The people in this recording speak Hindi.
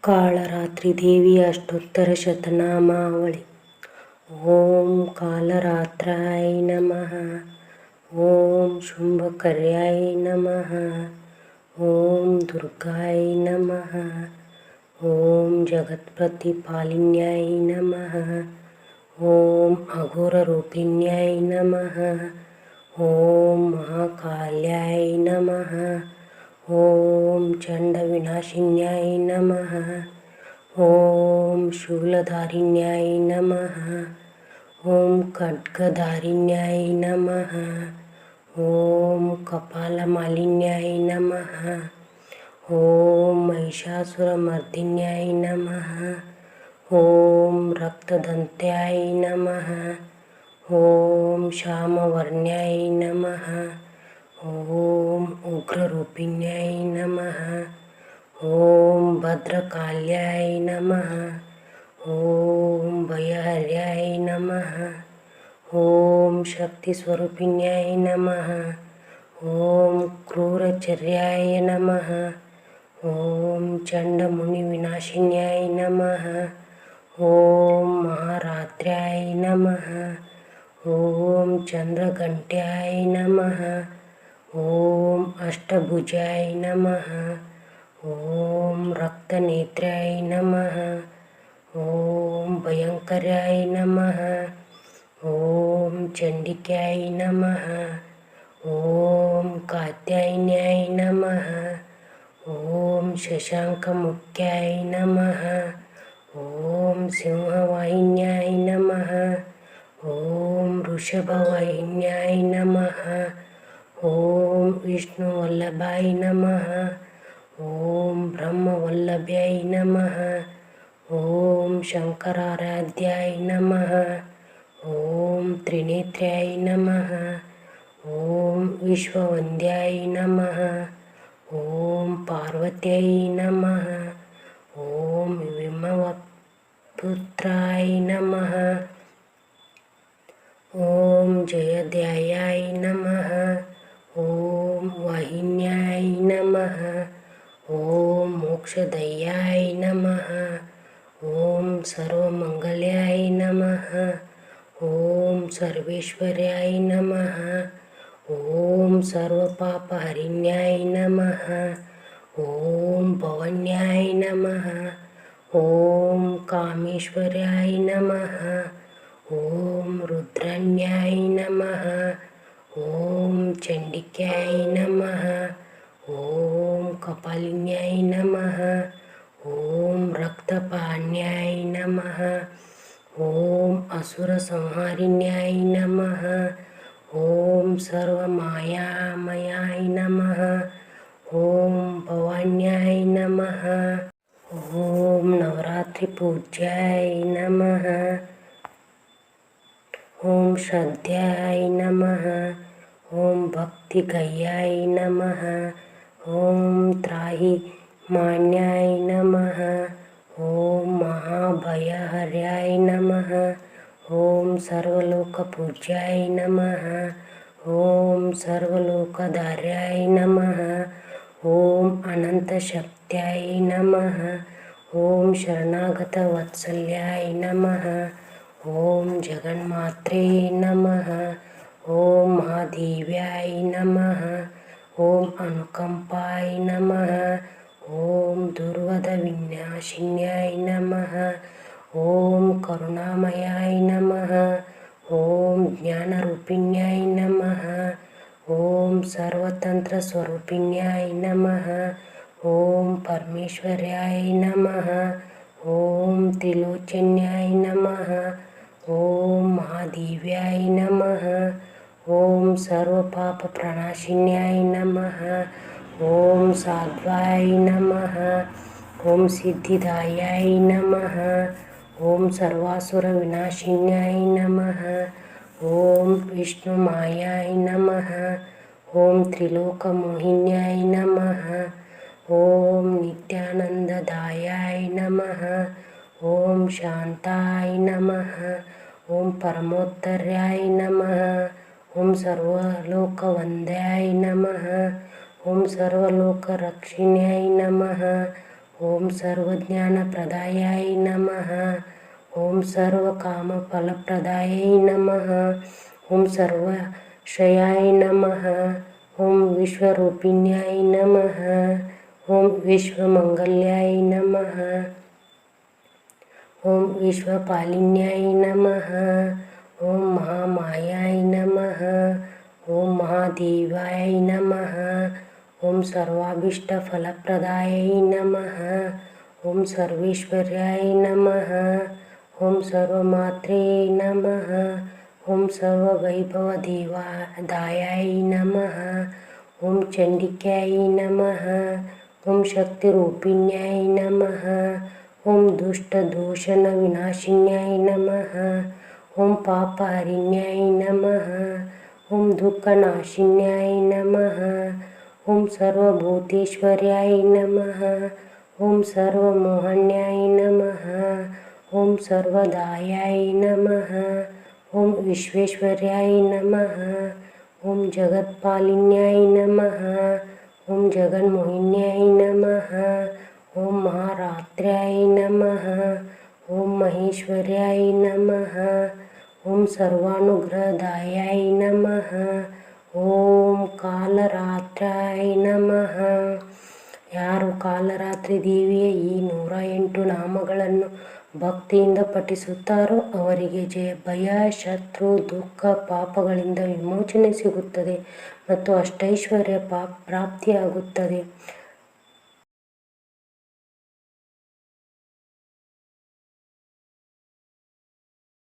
कालरात्रि देवी अष्टोत्तर शतनामावली। ओम कालरात्राय नमः। ओम शुंभकर्याय नमः। ओम दुर्गाय नमः। ओम जगत्प्रतिपालिन्याय नमः। ओम अघोररूपिण्याय नमः। ओम महाकाल्याय नमः। ओम चंडविनाशिन्याय नमः। ओम शूलधारिण्याय नमः। ओम खड्गधारिण्याय नमः। ओम कपालमालिन्याय नमः। ओम महिषासुरमर्दिन्याय नमः। ओम रक्तदंत्याय नमः। ओम श्यामवर्ण्याय नमः। ओम उग्ररूपिण्याय नमः। ओम भद्रकाल्याय नमः। ओम भयहर्याय नमः। ओम शक्तिस्वरूपिण्याय नमः। ओम क्रूरचर्याय नमः। ओम चंडमुनिविनाशिन्याय नमः। ओम महारात्र्याय नमः। ओम चंद्रघंट्याय नमः। ओम अष्टभुजाय नमः। ओम रक्तनेत्राय नमः। ओम भयंकराय नमः। ओम चंडिकाय नमः। ओम कात्यायन्याय नमः। ओम शशांकमुख्याय नमः। ओम सिंहवाहिन्याय नमः। ओम वृषभवाहिन्याय नमः। ओम विष्णुवल्लभाय नमः। ओम ब्रह्मवल्लभाय नमः। ओम शंकराराध्याय नमः। ओम त्रिनेत्र्याय नमः। ओम विश्ववन्द्याय नमः। ओम पार्वत्यै नमः। ओम विमवपुत्राय नमः। ओम जयध्यायाय नमः। ओम वाहिन्याय नमः। ओम मोक्षदयाय नमः। ओम सर्वमंगल्याय नमः। ओम सर्वेश्वर्याय नमः। ओम सर्वपापहरिण्याय नमः। ओम भवन्याय नमः। ओम कामेश्वर्याय नमः। ओम रुद्रन्याय नमः। ओम चंडिकाय नमः। ओम कपालिन्याय नमः। ओम रक्तपाण्याय नमः। ओम असुरसंहारिण्याय नमः। ओम सर्वमायामयाय नमः। ओम भवान्याय नमः। ओम नवरात्रिपूज्याय नमः। ओम श्रद्धाय नमः। ओम भक्तिगयाय नमः। ओम त्राहिमान्याय नमः। ओम महाभयहर्याय नमः। ओम सर्वलोकपूज्याय नमः। ओम सर्वलोकधार्याय नमः। ओम अनंतशक्त्याय नमः। ओम शरणागतवत्सल्याय नमः। ओम जगन्मात्रे नमः। ओम महादेव्याय नमः। ओम अनुकंपाय नमः। ओम दुर्वधविनाशिन्याय नमः। ओम करुणामयाय नमः। ओम ज्ञानरूपिण्याय नमः। ओम सर्वतंत्रस्वरूपिण्याय नमः। ओम परमेश्वर्याय नमः। ओम त्रिलोचन्याय नमः। ओम महादेव्याय नमः। ओम सर्वपापप्रणाशिन्याय नमः। ओम साध्वाय नमः। ओम सिद्धिदायाय नमः। ओम सर्वासुरविनाशिन्याय नमः। ओम विष्णुमायाय नमः। ओम त्रिलोकमोहिन्याय नमः। ओम नित्यानंददायाय नमः। ओम शांताय नमः। ओम परमोत्तराय नमः। ओम सर्वलोकवन्द्याय नमः। ओम सर्वलोकरक्षिण्याय नमः। ಓಂ ಸರ್ವಜ್ಞಾನಪ್ರದಾಯಾಯ ನಮಃ. ಓಂ ಸರ್ವಕಾಮಫಲಪ್ರದಾಯೈ ನಮಃ. ಓಂ ಸರ್ವಾಶ್ರಯಾಯ ನಮಃ. ಓಂ ವಿಶ್ವರೂಪಿಣ್ಯಾಯ ನಮಃ. ಓಂ ವಿಶ್ವಮಂಗಲ್ಯಾಯ ನಮಃ. ಓಂ ವಿಶ್ವಪಾಲಿನ್ಯಾಯ ನಮಃ. ಓಂ ಮಹಾಮಾಯಾಯ ನಮಃ. ಓಂ ಮಹಾದೇವಾಯ ನಮಃ. ಓಂ ಸರ್ವಾಭೀಷ್ಟಫಲಪ್ರದಾಯೈ ನಮಃ. ಓಂ ಸರ್ವೇಶ್ವರ್ಯಾಯ ನಮಃ. ಓಂ ಸರ್ವಮಾತ್ರೇ ನಮಃ. ಓಂ ಸರ್ವವೈಭವದಾಯಾಯ ನಮಃ. ಓಂ ಚಂಡಿಕ್ಯಾಯ ನಮಃ. ಓಂ ಶಕ್ತಿರೂಪಿಣ್ಯಾಯ ನಮಃ. ಓಂ ದುಷ್ಟದೂಷಣ ವಿನಾಶಿನ್ಯಾಯ ನಮಃ. ಓಂ ಪಾಪಹರಿಣ್ಯಾಯ ನಮಃ. ಓಂ ದುಃಖನಾಶಿನ್ಯಾಯ ನಮಃ. ಓಂ ಸರ್ವಭೂತೇಶ್ವರ್ಯಾಯ ನಮಃ. ಓಂ ಸರ್ವಮೋಹನ್ಯಾಯ ನಮಃ. ಓಂ ಸರ್ವದಾಯಾಯ ನಮಃ. ಓಂ ವಿಶ್ವೇಶ್ವರ್ಯಾಯ ನಮಃ. ಓಂ ಜಗತ್ಪಾಲಿನ್ಯಾಯ ನಮಃ. ಓಂ ಜಗನ್ಮೋಹಿನ್ಯಾಯ ನಮಃ. ಓಂ ಮಹಾರಾತ್ರ್ಯಾಯ ನಮಃ. ಓಂ ಮಹೇಶ್ವರ್ಯಾಯ ನಮಃ. ಓಂ ಸರ್ವಾನುಗ್ರಹದಾಯಾಯ ನಮಃ. ಓಂ ಕಾಲರಾತ್ರ್ಯಾಯ ನಮಃ. ಯಾರು ಕಾಲರಾತ್ರಿ ದೇವಿಯ ಈ 108 ನಾಮಗಳನ್ನು ಭಕ್ತಿಯಿಂದ ಪಠಿಸುತ್ತಾರೋ ಅವರಿಗೆ ಭಯ, ಶತ್ರು, ದುಃಖ, ಪಾಪಗಳಿಂದ ವಿಮೋಚನೆ ಸಿಗುತ್ತದೆ ಮತ್ತು ಅಷ್ಟೈಶ್ವರ್ಯ ಪ್ರಾಪ್ತಿಯಾಗುತ್ತದೆ.